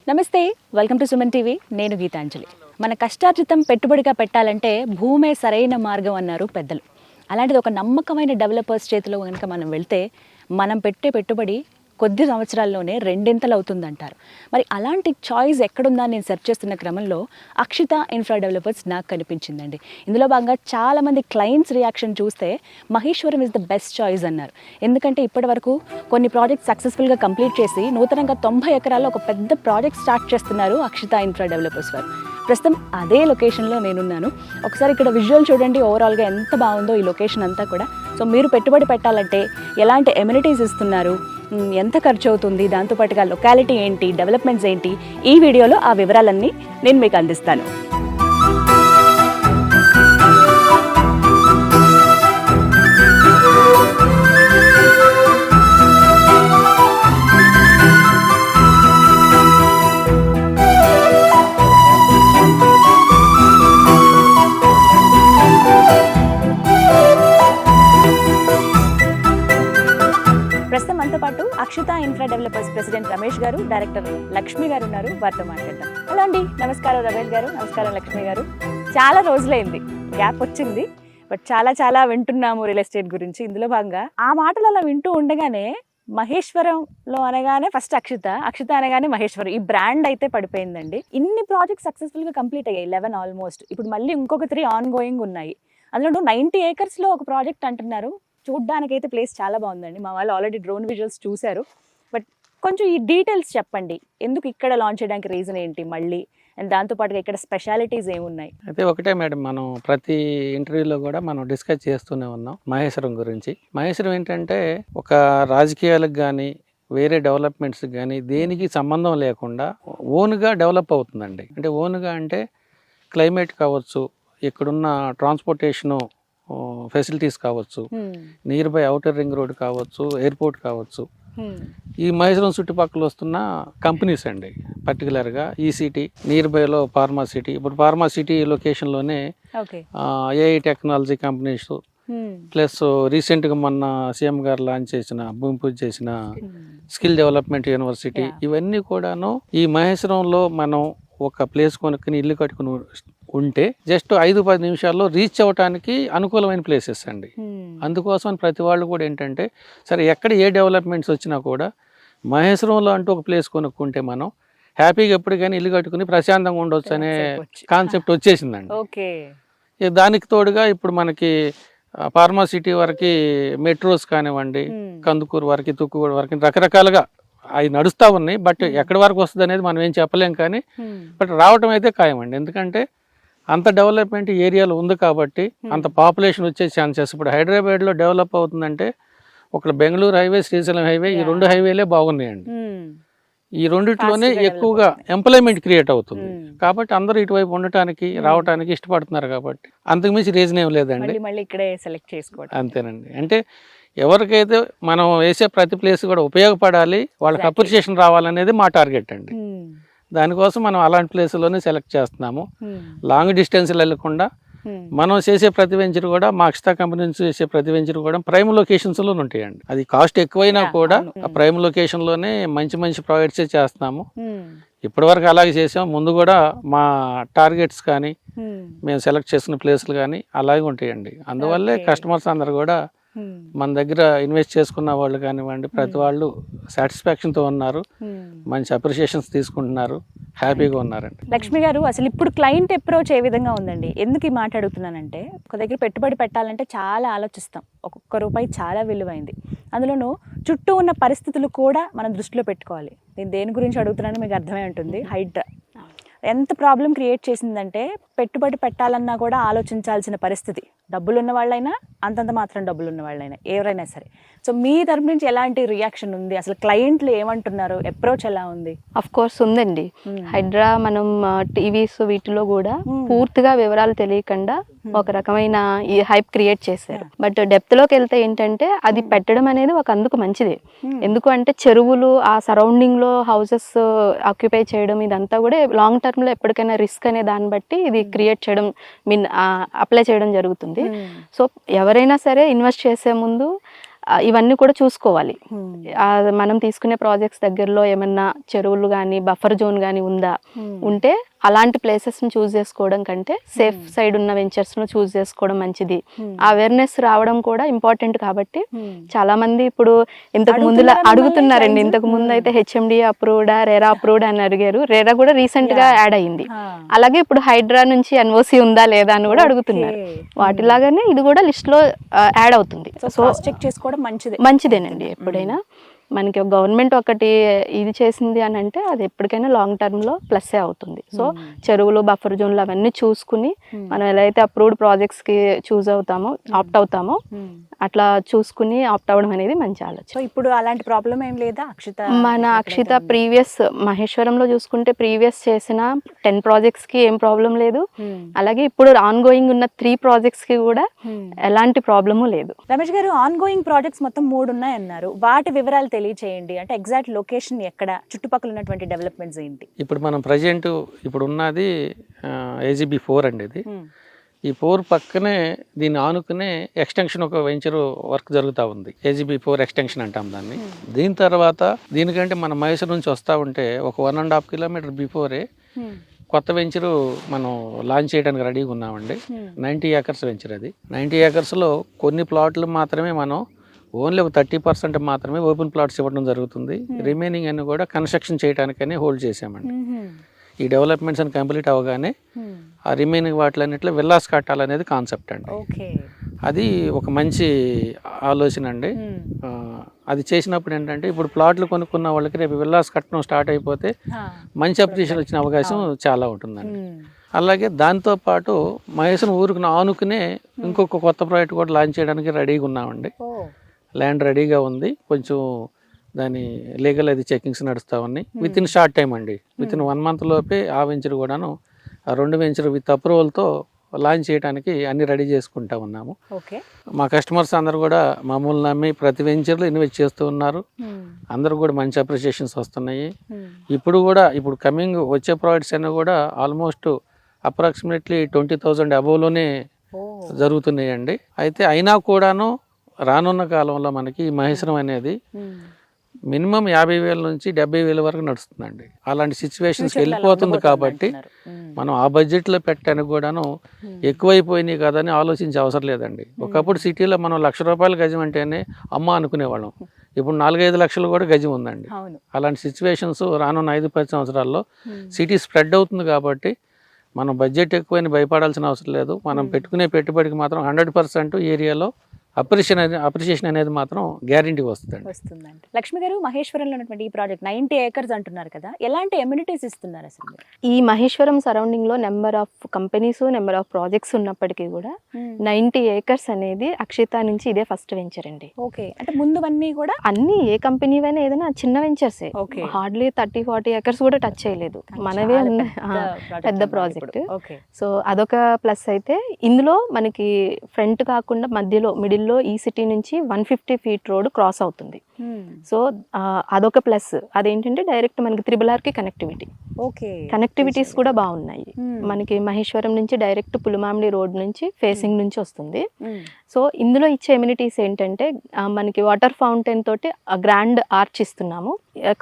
నమస్తే, welcome to Suman TV. నేను గీతాంజలి. మన కష్టార్జితం పెట్టుబడిగా పెట్టాలంటే భూమే సరైన మార్గం అన్నారు పెద్దలు. అలాంటిది ఒక నమ్మకమైన డెవలపర్స్ చేతిలో కనుక మనం వెళ్తే మనం పెట్టే పెట్టుబడి కొద్ది సంవత్సరాల్లోనే రెండింతలు అవుతుందంటారు. మరి అలాంటి చాయిస్ ఎక్కడుందా నేను సెర్చ్ చేస్తున్న క్రమంలో అక్షిత ఇన్ఫ్రా డెవలపర్స్ నాకు కనిపించిందండి. ఇందులో భాగంగా చాలామంది క్లయింట్స్ రియాక్షన్ చూస్తే Maheshwaram is the best choice అన్నారు. ఎందుకంటే ఇప్పటి వరకు కొన్ని ప్రాజెక్ట్స్ సక్సెస్ఫుల్గా కంప్లీట్ చేసి నూతనంగా 90 ఎకరాల్లో ఒక పెద్ద ప్రాజెక్ట్ స్టార్ట్ చేస్తున్నారు అక్షిత ఇన్ఫ్రా డెవలపర్స్ వారు. ప్రస్తుతం అదే లొకేషన్లో నేనున్నాను. ఒకసారి ఇక్కడ విజువల్ చూడండి, ఓవరాల్గా ఎంత బాగుందో ఈ లొకేషన్ అంతా కూడా. సో మీరు పెట్టుబడి పెట్టాలంటే ఎలాంటి ఎమ్యూనిటీస్ ఇస్తున్నారు, ఎంత ఖర్చు అవుతుంది, దాంతోపాటుగా లొకాలిటీ ఏంటి, డెవలప్మెంట్స్ ఏంటి, ఈ వీడియోలో ఆ వివరాలన్నీ నేను మీకు అందిస్తాను. ప్రస్తుతం మనతో పాటు Akshita infra developers president Ramesh గారు, డైరెక్టర్ లక్ష్మి గారు ఉన్నారు. వారితో మాట్లాడతాం. హలో అండి, నమస్కారం రమేష్ గారు. నమస్కారం లక్ష్మి గారు. చాలా రోజులైంది, గ్యాప్ వచ్చింది, బట్ చాలా వింటున్నాము రియల్ ఎస్టేట్ గురించి. ఇందులో భాగంగా ఆ మాటలు అలా వింటూ ఉండగానే మహేశ్వరంలో అనగానే ఫస్ట్ అక్షిత, అక్షిత అనగానే మహేశ్వరం, ఈ బ్రాండ్ అయితే పడిపోయిందండి. ఇన్ని ప్రాజెక్ట్స్ సక్సెస్ఫుల్గా కంప్లీట్ అయ్యాయి, 11 ఆల్మోస్ట్. ఇప్పుడు మళ్ళీ ఇంకొక 3 ఆన్ గోయింగ్ ఉన్నాయి. అందులో 90 ఏకర్స్లో ఒక ప్రాజెక్ట్ అంటున్నారు. చూడ్డానికైతే ప్లేస్ చాలా బాగుందండి. మా వాళ్ళు ఆల్రెడీ డ్రోన్ విజువల్స్ చూశారు. బట్ కొంచెం ఈ డీటెయిల్స్ చెప్పండి, ఎందుకు ఇక్కడ లాంచ్ చేయడానికి రీజన్ ఏంటి, మళ్ళీ అండ్ దాంతోపాటుగా ఇక్కడ స్పెషాలిటీస్ ఏమున్నాయి? అయితే ఒకటే మేడం, మనం ప్రతి ఇంటర్వ్యూలో కూడా మనం డిస్కస్ చేస్తూనే ఉన్నాం మహేశ్వరం గురించి. మహేశ్వరం ఏంటంటే ఒక రాజకీయాలకు కానీ వేరే డెవలప్మెంట్స్కి కానీ దేనికి సంబంధం లేకుండా ఓన్గా డెవలప్ అవుతుందండి. అంటే ఓన్గా అంటే క్లైమేట్ కావచ్చు, ఇక్కడున్న ట్రాన్స్పోర్టేషను ఫెసిలిటీస్ కావచ్చు, near by outer ring road కావచ్చు, ఎయిర్పోర్ట్ కావచ్చు, ఈ మహేశ్వరం చుట్టుపక్కల వస్తున్న కంపెనీస్ అండి. పర్టికులర్గా ఈ సిటీ నియర్ బైలో ఫార్మా సిటీ, ఇప్పుడు ఫార్మా సిటీ లొకేషన్లోనే ఏఐ టెక్నాలజీ కంపెనీస్, ప్లస్ రీసెంట్గా మొన్న సీఎం గారు లాంచ్ చేసిన, భూమి పూజ చేసిన స్కిల్ డెవలప్మెంట్ యూనివర్సిటీ, ఇవన్నీ కూడాను ఈ మహేశ్వరంలో మనం ఒక ప్లేస్ కొనుక్కుని ఇల్లు కట్టుకుని ఉంటే జస్ట్ 5-10 నిమిషాల్లో రీచ్ అవ్వడానికి అనుకూలమైన ప్లేసెస్ అండి. అందుకోసం ప్రతి వాళ్ళు కూడా ఏంటంటే సరే ఎక్కడ ఏ డెవలప్మెంట్స్ వచ్చినా కూడా మహేశ్వరంలో అంటూ ఒక ప్లేస్ కొనుక్కుంటే మనం హ్యాపీగా ఎప్పటికైనా ఇల్లు కట్టుకుని ప్రశాంతంగా ఉండొచ్చు అనే కాన్సెప్ట్ వచ్చేసిందండి. దానికి తోడుగా ఇప్పుడు మనకి ఫార్మా సిటీ వరకు మెట్రోస్ కానివ్వండి, కందుకూరు వరకు, తుక్కుగూడ వరకు రకరకాలుగా అవి నడుస్తూ ఉన్నాయి. బట్ ఎక్కడి వరకు వస్తుంది అనేది మనం ఏం చెప్పలేం, కానీ బట్ రావటం అయితే ఖాయం అండి. ఎందుకంటే అంత డెవలప్మెంట్ ఏరియాలో ఉంది కాబట్టి అంత పాపులేషన్ వచ్చే ఛాన్సెస్. ఇప్పుడు హైదరాబాద్లో డెవలప్ అవుతుందంటే ఒక బెంగళూరు హైవే, శ్రీశైలం హైవే, ఈ 2 హైవేలే బాగున్నాయండి. ఈ రెండిట్లోనే ఎక్కువగా ఎంప్లాయ్మెంట్ క్రియేట్ అవుతుంది కాబట్టి అందరూ ఇటువైపు ఉండటానికి రావడానికి ఇష్టపడుతున్నారు. కాబట్టి అంతకుమించి రీజన్ ఏం లేదండి, అంతేనండి. అంటే ఎవరికైతే మనం వేసే ప్రతి ప్లేస్ కూడా ఉపయోగపడాలి, వాళ్ళకి అప్రిషియేషన్ రావాలనేది మా టార్గెట్ అండి. దానికోసం మనం అలాంటి ప్లేస్లోనే సెలెక్ట్ చేస్తున్నాము. లాంగ్ డిస్టెన్స్ వెళ్ళకుండా మనం చేసే ప్రతి వెంచర్ కూడా, మా అక్షిత కంపెనీ నుంచి చేసే ప్రతి వెంచర్ కూడా ప్రైమ్ లొకేషన్స్లో ఉంటాయండి. అది కాస్ట్ ఎక్కువైనా కూడా ఆ ప్రైమ్ లొకేషన్లోనే మంచి ప్రాజెక్ట్సే చేస్తున్నాము. ఇప్పటివరకు అలాగే చేసాం. ముందు కూడా మా టార్గెట్స్ కానీ మేము సెలెక్ట్ చేసిన ప్లేస్లు కానీ అలాగే ఉంటాయండి. అందువల్లే కస్టమర్స్ అందరు కూడా మన దగ్గర ఇన్వెస్ట్ చేసుకున్న వాళ్ళు కానివ్వండి, ప్రతి వాళ్ళు సాటిస్ఫాక్షన్తో ఉన్నారు, మంచి అప్రిషియేషన్స్ తీసుకుంటున్నారు, హ్యాపీగా ఉన్నారండి. లక్ష్మి గారు, అసలు ఇప్పుడు క్లయింట్ అప్రోచ్ ఏ విధంగా ఉందండి? ఎందుకు ఈ మాట అడుగుతున్నానంటే, ఒక దగ్గర పెట్టుబడి పెట్టాలంటే చాలా ఆలోచిస్తాం. ఒక్కొక్క రూపాయి చాలా విలువైంది. అందులోనూ చుట్టూ ఉన్న పరిస్థితులు కూడా మనం దృష్టిలో పెట్టుకోవాలి. నేను దేని గురించి అడుగుతున్నానో మీకు అర్థమై ఉంటుంది. హైడ్రా ఎంత ప్రాబ్లం క్రియేట్ చేసిందంటే, పెట్టుబడి పెట్టాలన్నా కూడా ఆలోచించాల్సిన పరిస్థితి. డబ్బులు ఉన్న వాళ్ళైనా, అంతంత మాత్రం డబ్బులు ఉన్న వాళ్ళైనా, ఎవరైనా సరే. సో మీ తరపు నుంచి ఎలాంటి రియాక్షన్ ఉంది? అసలు క్లయింట్లు ఏమంటున్నారు? అప్రోచ్ ఎలా ఉంది? అఫ్ కోర్స్ ఉందండి. హైడ్రా మనం టీవీస్ వీటిలో కూడా పూర్తిగా వివరాలు తెలియకుండా ఒక రకమైన ఈ హైప్ క్రియేట్ చేశారు. బట్ డెప్త్ లోకి వెళ్తే ఏంటంటే అది పెట్టడం అనేది ఒక అందుకు మంచిదే. ఎందుకు అంటే చెరువులు, ఆ సరౌండింగ్ లో హౌసెస్ ఆక్యుపై చేయడం, ఇదంతా కూడా లాంగ్ టర్మ్ లో ఎప్పటికైనా రిస్క్ అనే దాన్ని బట్టి ఇది క్రియేట్ చేయడం, అప్లై చేయడం జరుగుతుంది. సో ఎవరైనా సరే ఇన్వెస్ట్ చేసే ముందు ఇవన్నీ కూడా చూసుకోవాలి. మనం తీసుకునే ప్రాజెక్ట్స్ దగ్గరలో ఏమన్నా చెరువులు కానీ బఫర్ జోన్ కానీ ఉందా, ఉంటే అలాంటి ప్లేసెస్ని చూస్ చేసుకోవడం కంటే సేఫ్ సైడ్ ఉన్న వెంచర్స్ను చూస్ చేసుకోవడం మంచిది. అవేర్నెస్ రావడం కూడా ఇంపార్టెంట్ కాబట్టి చాలా మంది ఇప్పుడు ఇంతకు ముందు అడుగుతున్నారండి. ఇంతకు ముందు అయితే హెచ్ఎండి అప్రూవ్డా రెరా అప్రూవ్డ్ అని అడిగారు. రెరా కూడా రీసెంట్ గా యాడ్ అయింది. అలాగే ఇప్పుడు హైడ్రా నుంచి ఎన్ఓసి ఉందా లేదా అని కూడా అడుగుతున్నారు. వాటిలాగానే ఇది కూడా లిస్ట్ లో యాడ్ అవుతుంది. సో చెక్ చేసుకోవడం మంచిదేనండి. ఎప్పుడైనా మనకి గవర్నమెంట్ ఒకటి ఇది చేసింది అని అంటే అది ఎప్పటికైనా లాంగ్ టర్మ్ లో ప్లస్ అవుతుంది. సో చెరువులు బఫర్ జోన్లు అవన్నీ చూసుకుని మనం ఎలా అయితే అప్రూవ్డ్ ప్రాజెక్ట్స్ కి చూస్ అవుతామో ఆప్ట్ అవుతామో అట్లా చూసుకుని ఆప్ట్ అవ్వడం అనేది మంచి ఆలోచన. సో ఇప్పుడు అలాంటి ప్రాబ్లం ఏం లేదా అక్షిత? మన అక్షిత ప్రీవియస్ మహేశ్వరంలో చూసుకుంటే ప్రీవియస్ చేసిన 10 ప్రాజెక్ట్స్ కి ఏం ప్రాబ్లం లేదు. అలాగే ఇప్పుడు ఆన్ గోయింగ్ ఉన్న 3 ప్రాజెక్ట్స్ కి కూడా ఎలాంటి ప్రాబ్లము లేదు. రమేష్ గారు, ఆన్ గోయింగ్ ప్రాజెక్ట్స్ మొత్తం 3 ఉన్నాయన్నారు. వాటి వివరాలు తెలియచేయండి. అంటే ఎగ్జాక్ట్ లొకేషన్ ఎక్కడ, చుట్టుపక్కల ఉన్నటువంటి డెవలప్మెంట్స్ ఏంటి? ఇప్పుడు మనం ప్రజెంట్ ఇప్పుడు ఉన్నది AGB 4 అండి. ఇది ఈ 4 పక్కనే దీన్ని ఆనుకునే ఎక్స్టెన్షన్ ఒక వెంచర్ వర్క్ జరుగుతూ ఉంది. AGB 4 ఎక్స్టెన్షన్ అంటాం దాన్ని. దీని తర్వాత దీనికంటే మన మైసూర్ నుంచి వస్తూ ఉంటే ఒక 1.5 కిలోమీటర్ బిఫోరే కొత్త వెంచరు మనం లాంచ్ చేయడానికి రెడీగా ఉన్నామండి. 90 ఏకర్స్ వెంచర్ అది. 90 ఏకర్స్లో కొన్ని ప్లాట్లు మాత్రమే మనం ఓన్లీ ఒక 30% మాత్రమే ఓపెన్ ప్లాట్స్ ఇవ్వడం జరుగుతుంది. రిమైనింగ్ అన్ని కూడా కన్స్ట్రక్షన్ చేయడానికని హోల్డ్ చేసామండి. ఈ డెవలప్మెంట్స్ అని కంప్లీట్ అవగానే ఆ రిమైనింగ్ వాటిలన్నింటిలో విల్లాస్ కట్టాలనేది కాన్సెప్ట్ అండి. అది ఒక మంచి ఆలోచన అండి. అది చేసినప్పుడు ఏంటంటే ఇప్పుడు ప్లాట్లు కొనుక్కున్న వాళ్ళకి రేపు విల్లాస్ కట్టడం స్టార్ట్ అయిపోతే మంచి అప్రిషియేషన్ వచ్చిన అవకాశం చాలా ఉంటుందండి. అలాగే దాంతోపాటు మహేశ్వరం ఊరికి ఆనుకునే ఇంకొక కొత్త ప్రాజెక్ట్ కూడా లాంచ్ చేయడానికి రెడీగా ఉన్నామండి. ల్యాండ్ రెడీగా ఉంది. కొంచెం దాని లీగల్ అది చెకింగ్స్ నడుస్తూ ఉన్నాయి. విత్ ఇన్ షార్ట్ టైం అండి, విత్ ఇన్ 1 month లోపే ఆ వెంచర్ కూడాను, ఆ 2 వెంచర్ విత్ అప్రూవల్తో లాంచ్ చేయడానికి అన్ని రెడీ చేసుకుంటా ఉన్నాము. మా కస్టమర్స్ అందరూ కూడా మామూలు నమ్మి ప్రతి వెంచర్లో ఇన్వెస్ట్ చేస్తూ ఉన్నారు. అందరూ కూడా మంచి అప్రిషియేషన్స్ వస్తున్నాయి. ఇప్పుడు కూడా ఇప్పుడు కమింగ్ వచ్చే ప్రాజెక్ట్స్ అన్నీ కూడా ఆల్మోస్ట్ అప్రాక్సిమేట్లీ 20,000 అబోవ్లోనే జరుగుతున్నాయండి. అయితే అయినా కూడాను రానున్న కాలంలో మనకి మహేశ్వరం అనేది మినిమం 50,000 నుంచి 70,000 వరకు నడుస్తుందండి. అలాంటి సిచ్యువేషన్స్కి వెళ్ళిపోతుంది కాబట్టి మనం ఆ బడ్జెట్లో పెట్టడానికి కూడాను ఎక్కువైపోయినాయి కదా అని ఆలోచించే అవసరం లేదండి. ఒకప్పుడు సిటీలో మనం ₹1,00,000 గజం అంటేనే అమ్మ అనుకునేవాళ్ళం. ఇప్పుడు 4-5 లక్షలు కూడా గజం ఉందండి. అలాంటి సిచ్యువేషన్స్ రానున్న 5-10 సంవత్సరాల్లో సిటీ స్ప్రెడ్ అవుతుంది కాబట్టి మనం బడ్జెట్ ఎక్కువైనా భయపడాల్సిన అవసరం లేదు. మనం పెట్టుకునే పెట్టుబడికి మాత్రం 100% ఏరియాలో అప్రిషియేషన్ అనేది మాత్రం గ్యారంటీ వస్తుందండి. లక్ష్మి గారు, మహేశ్వరంలో ఉన్నటువంటి ఈ ప్రాజెక్ట్ 90 ఏకర్స్ అంటున్నారు కదా, ఎలాంటి ఎమ్యూనిటీస్ ఇస్తున్నారు అసలు? ఈ మహేశ్వరం సరౌండింగ్ లో number of companies, number of projects ఉన్నప్పటికీ కూడా 90 ఏకర్స్ అనేది అక్షిత నుంచి ఇదే ఫస్ట్ వెంచర్ అండి. అంటే ముందువన్నీ కూడా అన్ని ఏ కంపెనీ అయినా ఏదైనా చిన్న వెంచర్స్, హార్డ్లీ 30-40 ఏకర్స్ కూడా టచ్ చేయలేదు. మనవే పెద్ద ప్రాజెక్ట్. సో అదొక ప్లస్. అయితే ఇందులో మనకి ఫ్రంట్ కాకుండా మధ్యలో మిడిల్ లో ఈ సిటీ నుంచి 150 feet రోడ్ క్రాస్ అవుతుంది. సో అదొక ప్లస్. అదేంటంటే డైరెక్ట్ మనకి RRR కి కనెక్టివిటీస్ కూడా బాగున్నాయి. మనకి మహేశ్వరం నుంచి డైరెక్ట్ పులిమామిడి రోడ్ నుంచి ఫేసింగ్ నుంచి వస్తుంది. సో ఇందులో ఇచ్చే ఎమ్యూనిటీస్ ఏంటంటే మనకి వాటర్ ఫౌంటైన్ తోటి గ్రాండ్ ఆర్చ్ ఇస్తున్నాము.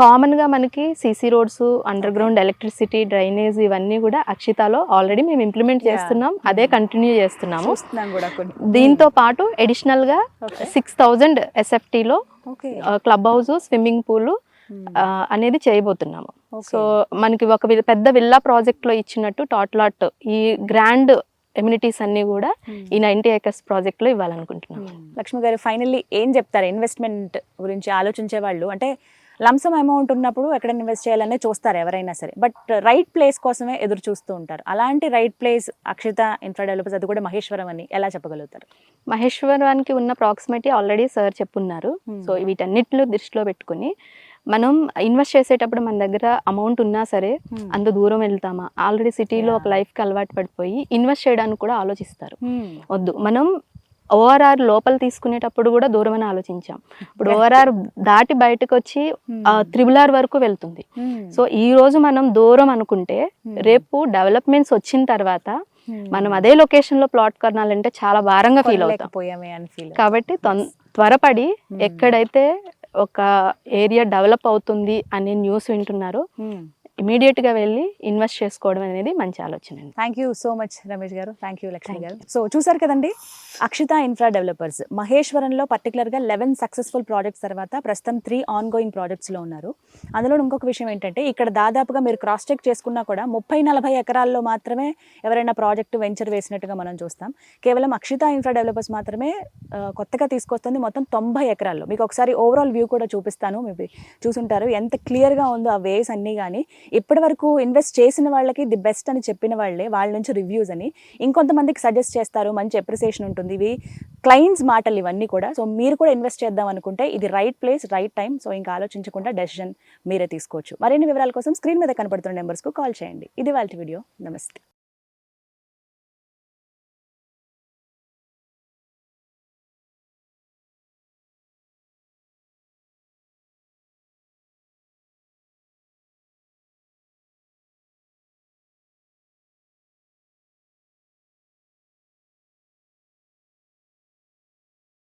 కామన్ గా మనకి CC roads, under ground electricity, drainage ఇవన్నీ కూడా అక్షితాలో ఆల్రెడీ మేము ఇంప్లిమెంట్ చేస్తున్నాం. అదే కంటిన్యూ చేస్తున్నాము. దీంతో పాటు అడిషనల్ గా 6,000 SFT లో క్లబ్ హౌస్, స్విమ్మింగ్ పూల్ అనేది చేయబోతున్నాము. సో మనకి ఒక పెద్ద విల్లా ప్రాజెక్ట్ లో ఇచ్చినట్టు టాట్లాట్ ఈ గ్రాండ్ ఎమ్యూనిటీస్ అన్ని కూడా ఈ 90 ఏకర్స్ ప్రాజెక్ట్ లో ఇవ్వాలనుకుంటున్నాం. లక్ష్మి గారు, ఫైనల్లీ ఏం చెప్తారు ఇన్వెస్ట్మెంట్ గురించి ఆలోచించే వాళ్ళు? అంటే లంసమ్ అమౌంట్ ఉన్నప్పుడు ఎక్కడ ఇన్వెస్ట్ చేయాలనే చూస్తారు ఎవరైనా సరే, బట్ రైట్ ప్లేస్ కోసమే ఎదురు చూస్తూ ఉంటారు. అలాంటి right place Akshita infra developers, అది కూడా మహేశ్వరం అని ఎలా చెప్పగలుగుతారు? మహేశ్వరానికి ఉన్న ప్రాక్సిమిటీ ఆల్రెడీ సార్ చెప్పున్నారు. సో వీటన్నిటిలో దృష్టిలో పెట్టుకుని మనం ఇన్వెస్ట్ చేసేటప్పుడు మన దగ్గర అమౌంట్ ఉన్నా సరే అంత దూరం వెళ్తామా, ఆల్రెడీ సిటీలో ఒక లైఫ్కి అలవాటు పడిపోయి ఇన్వెస్ట్ చేయడానికి కూడా ఆలోచిస్తారు. వద్దు, మనం ORR లోపల తీసుకునేటప్పుడు కూడా దూరం అని ఆలోచించాం. ఇప్పుడు ORR దాటి బయటకు వచ్చి RRR వరకు వెళ్తుంది. సో ఈ రోజు మనం దూరం అనుకుంటే రేపు డెవలప్మెంట్స్ వచ్చిన తర్వాత మనం అదే లొకేషన్ లో ప్లాట్ కొనాలంటే చాలా భారంగా ఫీల్ అవుతాం. పోయామే అని ఫీల్. కాబట్టి త్వరపడి ఎక్కడైతే ఒక ఏరియా డెవలప్ అవుతుంది అనే న్యూస్ వింటున్నారో ఇమీడియట్ గా వెళ్ళి ఇన్వెస్ట్ చేసుకోవడం అనేది మంచి ఆలోచన అండి. Thank you so much Ramesh గారు, థ్యాంక్ యూ లక్ష్మి గారు. సో చూసారు కదండి, అక్షిత ఇన్ఫ్రా డెవలపర్స్ మహేశ్వరంలో పర్టికులర్గా 11 సక్సెస్ఫుల్ ప్రాజెక్ట్స్ తర్వాత ప్రస్తుతం 3 ఆన్ గోయింగ్ ప్రాజెక్ట్స్లో ఉన్నారు. అందులో ఇంకొక విషయం ఏంటంటే ఇక్కడ దాదాపుగా మీరు క్రాస్ చెక్ చేసుకున్నా కూడా 30-40 ఎకరాల్లో మాత్రమే ఎవరైనా ప్రాజెక్టు వెంచర్ వేసినట్టుగా మనం చూస్తాం. కేవలం అక్షిత ఇన్ఫ్రా డెవలపర్స్ మాత్రమే కొత్తగా తీసుకొస్తుంది మొత్తం 90 ఎకరాల్లో. మీకు ఒకసారి ఓవరాల్ వ్యూ కూడా చూపిస్తాను, మీరు చూసుంటారు ఎంత క్లియర్గా ఉందో ఆ వేస్ అన్నీ. కానీ ఇప్పటి వరకు ఇన్వెస్ట్ చేసిన వాళ్ళకి ది బెస్ట్ అని చెప్పిన వాళ్ళే వాళ్ళ నుంచి రివ్యూస్ అని ఇంకొంతమందికి సజెస్ట్ చేస్తారు, మంచి అప్రిసియేషన్ ఉంటుంది. ఇవి క్లయింట్స్ మాటలు ఇవన్నీ కూడా. సో మీరు కూడా ఇన్వెస్ట్ చేద్దాం అనుకుంటే ఇది right place, right time. So ఇంకా ఆలోచించకుండా డెసిషన్ మీరే తీసుకోవచ్చు. మరిన్ని వివరాల కోసం స్క్రీన్ మీద కనపడుతున్న నెంబర్స్కు కాల్ చేయండి. ఇది వాళ్ళ వీడియో. నమస్తే.